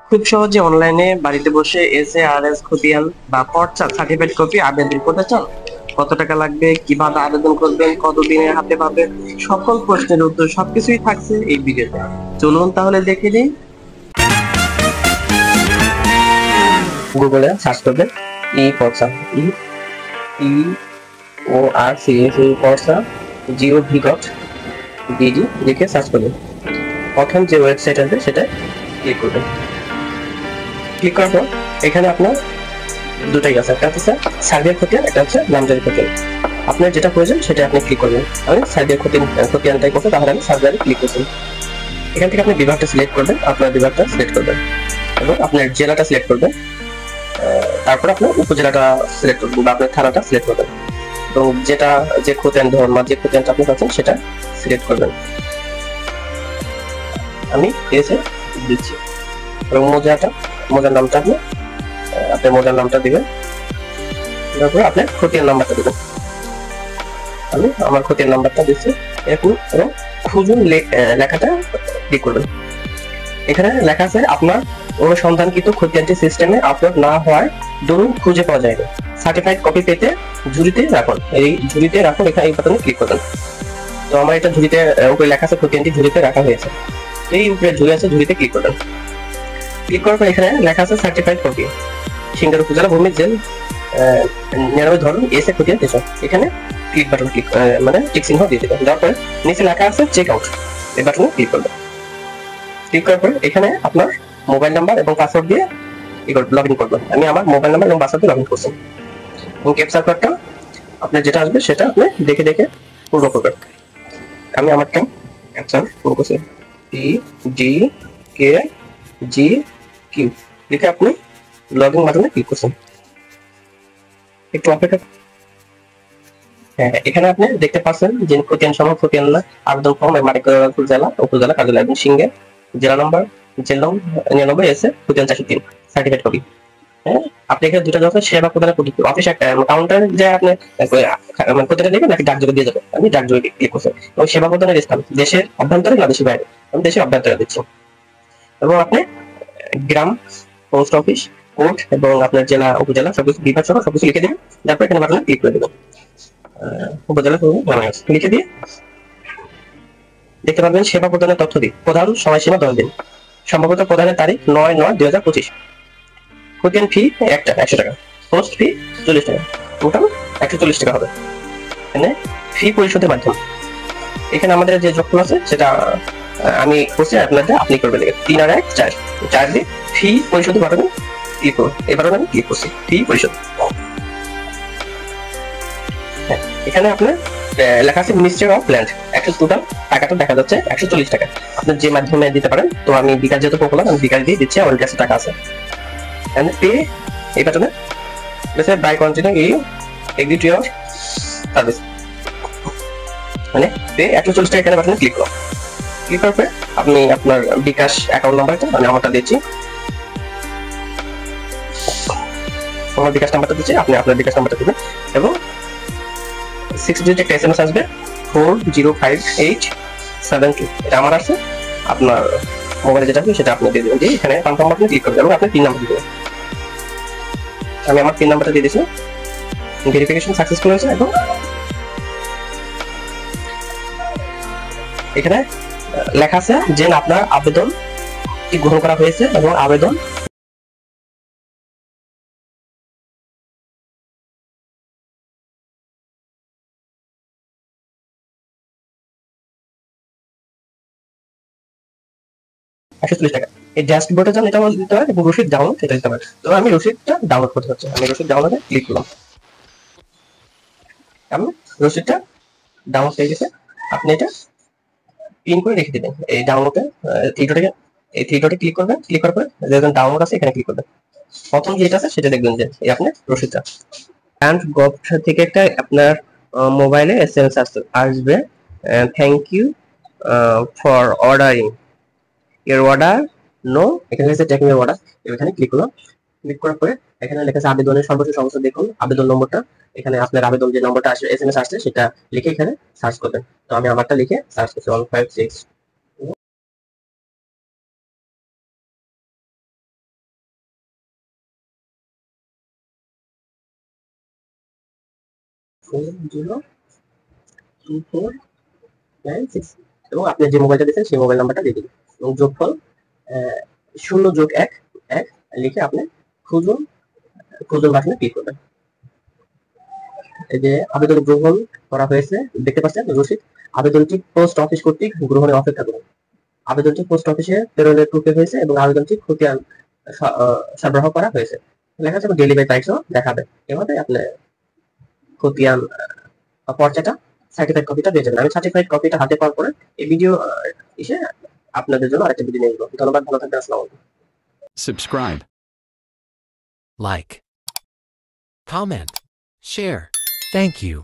খুব সহজে অনলাইনে বাড়িতে বসে এসএআরএস খতিয়ান বা পর্চা সার্টিফাইড কপি আবেদন করতে চান? কত টাকা লাগবে, কিভাবে আবেদন করবেন, কতদিনের হাতে পাবেন, সকল প্রশ্নের উত্তর সবকিছুই থাকছে এই ভিডিওতে। চলুন তাহলে দেখে নিই। গুগলে সার্চ করবেন ই পর্চা, ই ই ও আর সি এস পর্চা gov.bd লিখে সার্চ করবেন। প্রথম যে ওয়েবসাইট আসবে সেটা ক্লিক করবেন। ক্লিক করার পর এখানে আপনার দুটাই আছে, একটা হচ্ছে সার্ভে খতিয়ান, একটা হচ্ছে নামজারি খতিয়ান। আপনার যেটা প্রয়োজন সেটা আপনি ক্লিক করবেন। আমি সার্ভে খতিয়ানটাই করতে, তাহলে আমি সার্ভে ক্লিক করছি। এখান থেকে আপনি বিভাগটা সিলেক্ট করবেন, আপনার বিভাগটা সিলেক্ট করবেন এবং আপনার জেলাটা সিলেক্ট করবেন। তারপর আপনার উপজেলাটা সিলেক্ট করবেন বা আপনার থানাটা সিলেক্ট করবেন এবং যে খতিয়ান ধরন বা যে খতিয়ানটা আপনি পাচ্ছেন সেটা সিলেক্ট করবেন। আমি এসে দিচ্ছি এবং মোজার নামটা আপনার মোজার নামটা দিবেন। তারপরে আপনার খতিয়ান নাম্বারটা দিবেন। আমি আমার খতিয়ান নাম্বারটা দিচ্ছি এরকম এবং খুঁজুন লেখাটা ক্লিক করবেন। এখানে লেখা আছে আপনার অনুসন্ধানকৃত খতিয়ানটি সিস্টেমে আপলোড না হওয়ার দরুন খুঁজে পাওয়া যায়নি। সার্টিফাইড কপি পেতে ঝুড়িতে রাখুন, এই ঝুড়িতে রাখুন, এখানে এই বাটনে ক্লিক করবেন। তো আমার এটা ঝুড়িতে উপরে লেখা আছে খতিয়ানটি ঝুড়িতে রাখা হয়েছে, এই উপরে ঝুড়ি আছে, ঝুড়িতে ক্লিক করবেন। ক্লিক করার পর এখানে লেখা আছে সার্টিফাইড কপি সিঙ্গার উপজেলা ভূমি জেল 99 ধরন এসে খতিয়ান পেছন। এখানে ক্লিক বাটন মানে টিক চিহ্ন দিয়ে দেবেন। দেওয়ার পরে নিচে লেখা আছে চেক আউট, এই বাটনে ক্লিক করবেন। ক্লিক করার পরে এখানে আপনার মোবাইল নাম্বার এবং পাসওয়ার্ড দিয়ে লগ ইন করবেন। আমি আমার মোবাইল নাম্বার এবং পাসওয়ার্ড দিয়ে লগ ইন করছি এবং ক্যাপচা কোডটা আপনার যেটা আসবে সেটা আপনি দেখে দেখে পূর্ণ করবেন। আমি আমারটা ক্যাপচা পূর্ণ করছি, PDKG লিখে আপনি লগ ইন বাটনে ক্লিক করছেন। একটু অপেক্ষা। হ্যাঁ, এখানে আপনি দেখতে পাচ্ছেন যে খতিয়ান সমূহ খতিয়ান আবেদন ফর্ম মানিকগঞ্জ জেলা উপজেলা কার্যালয় এবং সিংহের জেলা নম্বর জেলা 99 এসে খতিয়ান 403 সার্টিফিকেট কপি। হ্যাঁ, আপনি এখানে দুটো যখন সেবা প্রদানের পদ্ধতি অফিস কাউন্টারে যে আপনি খতিয়ানটা নেবেন নাকি ডাকযোগে দিয়ে যাবেন, আমি ডাকযোগে ক্লিক করছি এবং সেবা প্রদানের স্থান দেশের অভ্যন্তরে না দেশের বাইরে, আমি দেশের অভ্যন্তরে দিচ্ছি এবং আপনি গ্রাম, পোস্ট অফিস, কোর্ট এবং আপনার জেলা উপজেলা সবকিছু বিভাগ সহ সবকিছু লিখে দেবেন। তারপর এখানে বাটনে ক্লিক করে দেবেন। উপজেলা লিখে দিয়ে দেখতে পাবেন সেবা প্রদানের তথ্য দিন, প্রধান সময়সীমা 10 দিন, সম্ভবত প্রদানের তারিখ 9/9/2025। খতিয়ান ফি একটা 100 টাকা, পোস্ট ফি 40 টাকা, টোটাল 140 টাকা হবে। এখানে ফি পরিশোধের মাধ্যম এখানে আমাদের যে যোগফল আছে সেটা আমি করছি, আপনাদের আপনি করবেন 3 আর 1 4 দিয়ে ফি পরিশোধের বাটনে ক্লিক করুন। এই বাটনে আমি ক্লিক করছি ফি পরিশোধ। এখানে আপনার লেখা আছে মিনিস্ট্রি অফ ল্যান্ড, টোটাল টাকাটা দেখা যাচ্ছে 140 টাকা। আপনার যে মাধ্যমে দিতে পারেন, তো আমি বিকাশ যেহেতু পপুলার আমি বিকাশ দিয়ে দিচ্ছি, আমার কাছে টাকা আছে। পে এই বাটনে by continue agree to your service, মানে পে 140 টাকা এখানে বাটনে ক্লিক করুন। ক্লিক করার পরে আপনি আপনার বিকাশ অ্যাকাউন্ট নাম্বারটা আমি আমারটা দিচ্ছি, আমার বিকাশ নাম্বারটা দিচ্ছি, আপনি আপনার বিকাশ নাম্বারটা দিবেন এবং 6 ডিজিট একটা এসএমএস আসবে 405872, এটা আমার আছে। আপনার মোবাইলে যেটা আছে সেটা আপনি দিয়ে দেবেন, দিয়ে এখানে কনফার্ম বাটনে ক্লিক করবেন এবং আপনি পিন নাম্বার দিবেন। আমি আমার পিন নাম্বারটা দিয়ে দিয়েছি, ভেরিফিকেশন সাকসেসফুল হয়েছে এবং এখানে লেখা আছে যে আপনার আবেদন গ্রহণ করা হয়েছে এবং আবেদন টাকা। এই ড্যাশবোর্ডে যান, এটা দিতে হয় এবং রসিদ ডাউনলোড এটা দিতে হয়। তো আমি রসিদটা ডাউনলোড করতে হচ্ছে, আমি রসিদ ডাউনলোডে ক্লিক করলাম। আমি রসিদটা ডাউনলোড হয়ে গেছে, আপনি এটা পিন করে রেখে দেবেন। এই ডাউনলোডে এই থ্রি ডটে ক্লিক করবেন, ক্লিক করার পরে দেখবেন ডাউনলোড আছে, এখানে ক্লিক করবেন। প্রথম যেটা আছে সেটা দেখবেন যে এই আপনার রসিদটা অ্যান্ড গভ থেকে একটা আপনার মোবাইলে এসএমএস আসবে, থ্যাংক ইউ ফর অর্ডারিং এর অর্ডার নো, এখানে আছে টেকিং এর অর্ডার, এখানে ক্লিক করলাম। ক্লিক করার পরে এখানে লেখা আছে আবেদনের সর্বশেষ অবস্থা দেখুন, আবেদন নম্বরটা এখানে আপনার আবেদন যে নম্বরটা আসবে এসএমএস আসছে সেটা লিখে এখানে সার্চ করবেন। তো আমি আমারটা লিখে সার্চ করছি 156 402496 এবং আপনি যে মোবাইলটা দিয়েছেন সেই মোবাইল নাম্বারটা দিয়ে দিবেন এবং যোগফল 0+1 লিখে আপনি খুঁজুন বাটনে ক্লিক করবেন। এই যে আবেদন গ্রহণ করা হয়েছে দেখতে পাচ্ছেন রসিদ। আবেদনটি পোস্ট অফিস কর্তৃক গ্রহণের অপেক্ষা করুন। আবেদনটি পোস্ট অফিসে প্রেরণের টুকে হয়েছে এবং আবেদনটি খতিয়ান সরবরাহ করা হয়েছে। লেখা আছে ডেলিভারি তারিখও দেখাবে। এভাবে আপনি খতিয়ান পর্চাটা সার্টিফাইড কপিটা দিয়ে যাবেন। আমি সার্টিফাইড কপিটা হাতে পাওয়ার পরে এই ভিডিও এসে আপনাদের জন্য আরেকটা ভিডিও নিয়ে আসবো। ধন্যবাদ, ভালো থাকবেন, আসসালামু আলাইকুম। Subscribe, like, comment, share. Thank you.